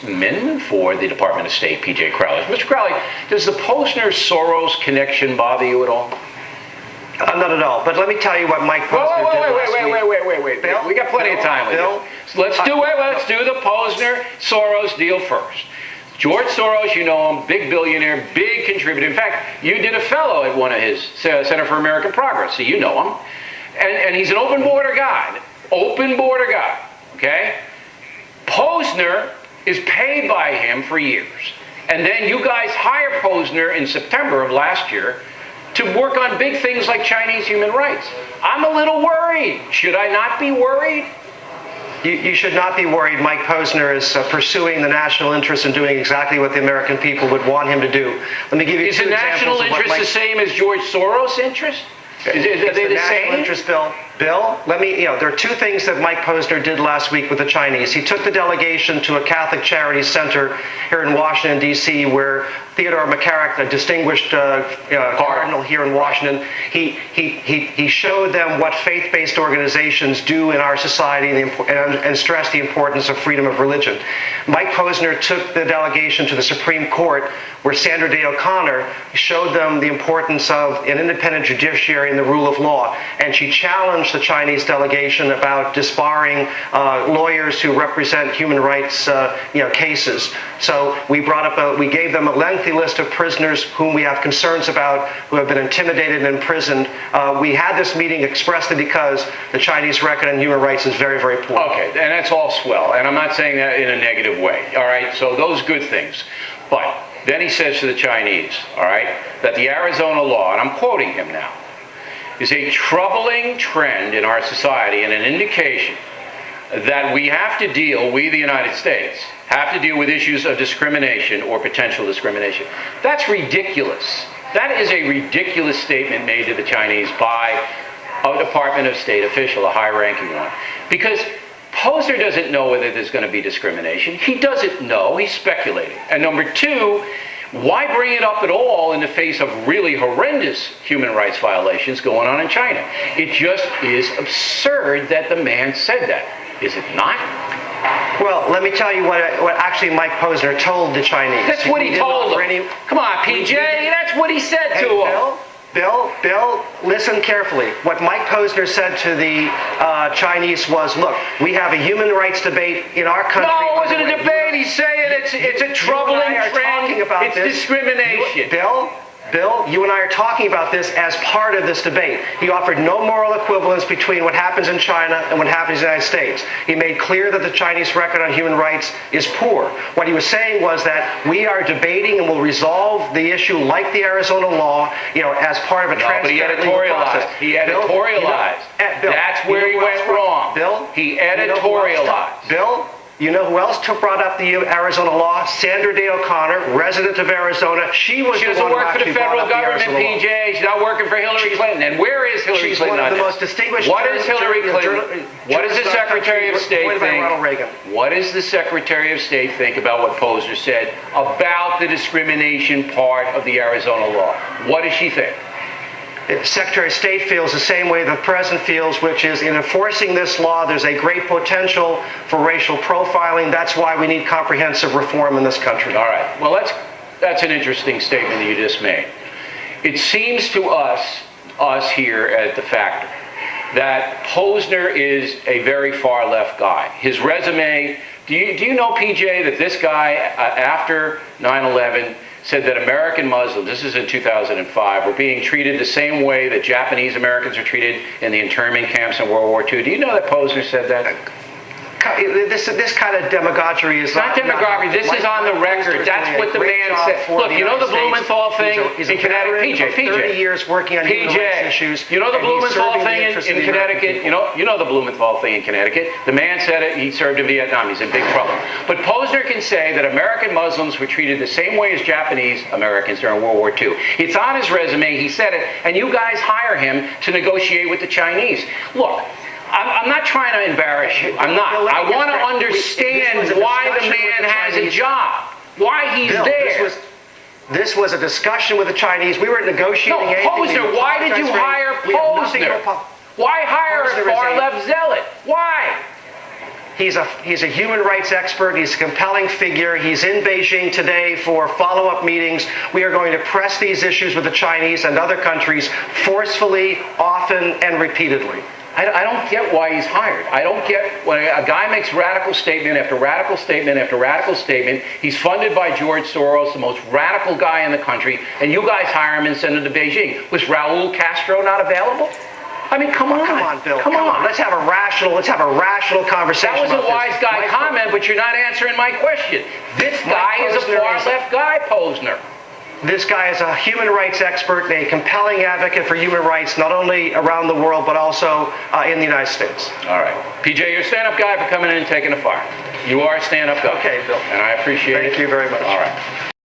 spokesman for the Department of State, P.J. Crowley. Mr. Crowley, does the Posner-Soros connection bother you at all? Not at all. But let me tell you what Mike Posner did last week. Wait. Bill? We got plenty of time with Bill? you. So let's do the Posner-Soros deal first. George Soros, you know him, big billionaire, big contributor. In fact, you did a fellow at one of his Center for American Progress, so you know him. And he's an open border guy. Okay? Posner is paid by him for years. And then you guys hire Posner in September of last year to work on big things like Chinese human rights. I'm a little worried. Should I not be worried? You should not be worried. Mike Posner is pursuing the national interest and doing exactly what the American people would want him to do. Let me give you two examples of what Mike... Is the national interest the same as George Soros' interest? Are they the same? Interest, Bill, there are two things that Mike Posner did last week with the Chinese. He took the delegation to a Catholic Charities Center here in Washington, D.C., where Theodore McCarrick, a distinguished cardinal here in Washington, he showed them what faith-based organizations do in our society and stressed the importance of freedom of religion. Mike Posner took the delegation to the Supreme Court, where Sandra Day O'Connor showed them the importance of an independent judiciary and the rule of law. And she challenged the Chinese delegation about disbarring lawyers who represent human rights cases. So we gave them a lengthy list of prisoners whom we have concerns about, who have been intimidated and imprisoned. We had this meeting expressly because the Chinese record on human rights is very, very poor. Okay, and that's all swell, and I'm not saying that in a negative way, all right? So those good things. But then he says to the Chinese, all right, that the Arizona law, and I'm quoting him now, is a troubling trend in our society and an indication that we the United States, have to deal with issues of discrimination or potential discrimination. That's ridiculous. That is a ridiculous statement made to the Chinese by a Department of State official, a high-ranking one. Because Posner doesn't know whether there's going to be discrimination. He doesn't know. He's speculating. And number two, why bring it up at all in the face of really horrendous human rights violations going on in China? It just is absurd that the man said that. Is it not? Well, let me tell you what actually Mike Posner told the Chinese. That's what he told them. Come on, PJ, that's what he said to them. Bill, listen carefully. What Mike Posner said to the Chinese was, look, we have a human rights debate in our country. No, it wasn't a debate. He's saying it's a troubling trend. It's discrimination. Bill, you and I are talking about this as part of this debate. He offered no moral equivalence between what happens in China and what happens in the United States. He made clear that the Chinese record on human rights is poor. What he was saying was that we are debating and will resolve the issue like the Arizona law, as part of a transparent legal process. He editorialized. That's where he went wrong. Bill, he editorialized. Bill, you know who else brought up the Arizona law? Sandra Day O'Connor, resident of Arizona. She doesn't work for the federal government, PJ. She's not working for Hillary Clinton. And where is Hillary Clinton? She's one of the most distinguished. What is Hillary Clinton? What does the Secretary of State think? What does the Secretary of State think about what Posner said about the discrimination part of the Arizona law? What does she think? The Secretary of State feels the same way the President feels, which is in enforcing this law, there's a great potential for racial profiling. That's why we need comprehensive reform in this country. All right. Well, that's an interesting statement that you just made. It seems to us here at The Factor, that Posner is a very far left guy. His resume, do you know, PJ, that this guy, after 9/11, said that American Muslims, this is in 2005, were being treated the same way that Japanese Americans are treated in the internment camps in World War II. Do you know that Posner said that? This kind of demagoguery is not demagoguery. This is on the record. That's what the man said. Look, you know the Blumenthal thing in Connecticut? PJ. 30 years working on human rights issues. You know the Blumenthal thing in Connecticut? You know the Blumenthal thing in Connecticut? The man said it. He served in Vietnam. He's in big trouble. But Posner can say that American Muslims were treated the same way as Japanese Americans during World War II. It's on his resume. He said it. And you guys hire him to negotiate with the Chinese. Look, I'm not trying to embarrass you. I'm not. I want to understand why the man has a job, why he's there. This was a discussion with the Chinese. We weren't negotiating anything. Posner, why did you hire Posner? Why hire a far-left zealot? Why? He's a human rights expert. He's a compelling figure. He's in Beijing today for follow-up meetings. We are going to press these issues with the Chinese and other countries forcefully, often, and repeatedly. I don't get why he's hired. I don't get when a guy makes radical statement after radical statement after radical statement. He's funded by George Soros, the most radical guy in the country, and you guys hire him and send him to Beijing. Was Raul Castro not available? I mean, come on. Come on, Bill. Come on. Let's have a rational conversation. That was about a wise this. guy comment, but you're not answering my question. This guy is a far-left guy, Posner. This guy is a human rights expert and a compelling advocate for human rights, not only around the world, but also in the United States. All right. PJ, you're a stand-up guy for coming in and taking a fire. You are a stand-up guy. Okay, Bill. And I appreciate it. Thank you very much. All right.